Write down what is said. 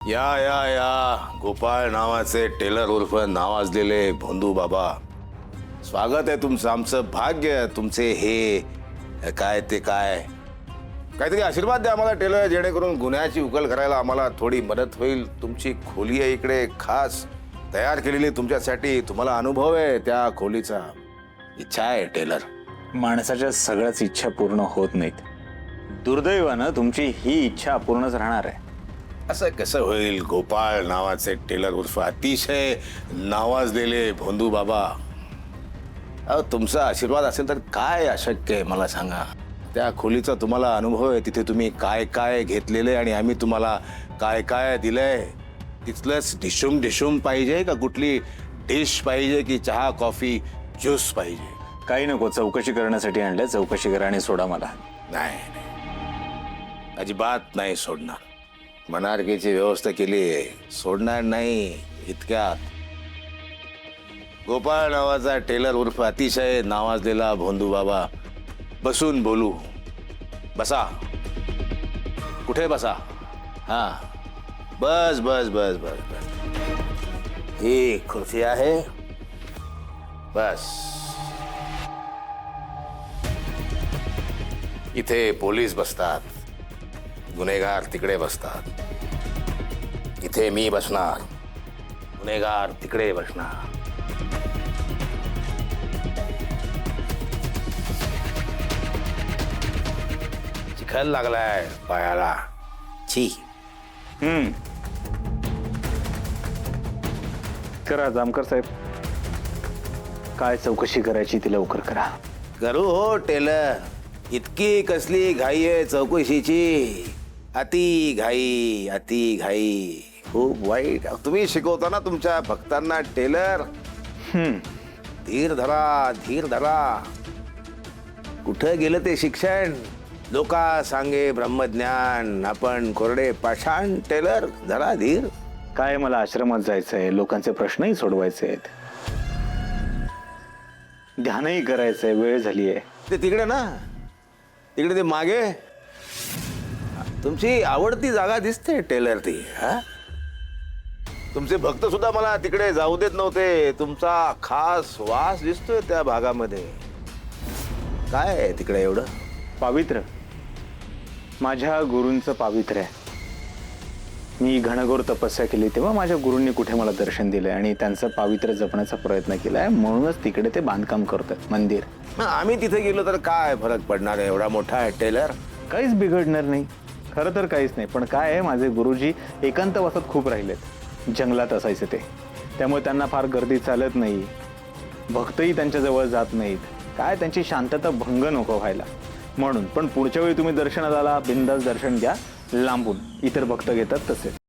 या गोपाळ नावाचे टेलर उर्फ नावाजलेले भोंदू बाबा, स्वागत आहे तुमचं. आमचं भाग्य तुमचे हे काय ते काय काहीतरी आशीर्वाद द्या आम्हाला टेलर, जेणेकरून गुन्ह्याची उकल करायला आम्हाला थोडी मदत होईल. तुमची खोली आहे इकडे खास तयार केलेली तुमच्यासाठी. तुम्हाला अनुभव आहे त्या खोलीचा. इच्छा आहे टेलर. माणसाच्या सगळ्याच इच्छा पूर्ण होत नाहीत. दुर्दैवानं तुमची ही इच्छा अपूर्णच राहणार आहे. असं कसं होईल? गोपाळ नावाचे टेलर उर्फ अतिशय नावाजलेले भोंदू बाबा, अहो तुमचा आशीर्वाद असेल तर काय अशक्य आहे मला सांगा. त्या खोलीचा तुम्हाला अनुभव आहे. तिथे तुम्ही काय काय घेतलेले आणि आम्ही तुम्हाला काय काय दिलंय. तिथलंच डिशुम पाहिजे का कुठली डिश पाहिजे की चहा कॉफी ज्यूस पाहिजे? काही नको, चौकशी करण्यासाठी आणलं. चौकशी करा आणि सोडा मला. नाही, अजिबात नाही सोडणार. मनारकेची व्यवस्था केली, सोडणार नाही इतक्यात. गोपाळ नावाचा टेलर उर्फ अतिशय नावाजलेला भोंदू बाबा, बसून बोलू. बसा. कुठे बसा? हा, बस बस बस बस बस. ही खुर्ची आहे. बस. इथे पोलीस बसतात, गुन्हेगार तिकडे बसतात. इथे मी बसणार, गुन्हेगार तिकडे बसणार. चिखल लागलाय पायाला. छी. करा जामकर साहेब, काय चौकशी करायची ती लवकर करा. करू हो टेलर. इतकी कसली घाई आहे चौकशीची? अति घाई. खूप वाईट. तुम्ही शिकवता ना तुमच्या भक्तांना टेलर. धीर धरा. कुठं गेलं ते शिक्षण? लोका सांगे ब्रह्मज्ञान, आपण कोरडे पाषाण. टेलर धरा धीर. काय मला आश्रमात जायचंय, लोकांचे प्रश्नही सोडवायचे आहेत, ध्यानही करायचंय. वेळ झाली आहे. ते तिकडे ना, तिकडे ते मागे तुमची आवडती जागा दिसते टेलर ती. हा, तुमचे भक्त सुद्धा मला तिकडे जाऊ देत नव्हते. तुमचा खास वास दिसतोय त्या भागामध्ये. काय आहे तिकडे एवढं? पावित्र्य. माझ्या गुरूंचं पावित्र्य आहे. मी घनघोर तपस्या केली तेव्हा माझ्या गुरूंनी कुठे मला दर्शन दिलंय आणि त्यांचं पावित्र्य जपण्याचा प्रयत्न केलाय. म्हणूनच तिकडे ते बांधकाम करतात, मंदिर. आम्ही तिथे गेलो तर काय फरक पडणार आहे? एवढा मोठा आहे टेलर. काहीच बिघडणार नाही. खरं तर काहीच नाही. पण काय आहे, माझे गुरुजी एकांतवासात खूप राहिलेत. जंगलात असायचे ते, त्यामुळे त्यांना फार गर्दी चालत नाही. भक्तही त्यांच्याजवळ जात नाहीत. काय, त्यांची शांतता भंग नको व्हायला म्हणून. पण पुढच्या वेळी तुम्ही दर्शनाला आला, बिंदास दर्शन घ्या लांबून. इतर भक्त घेतात तसे.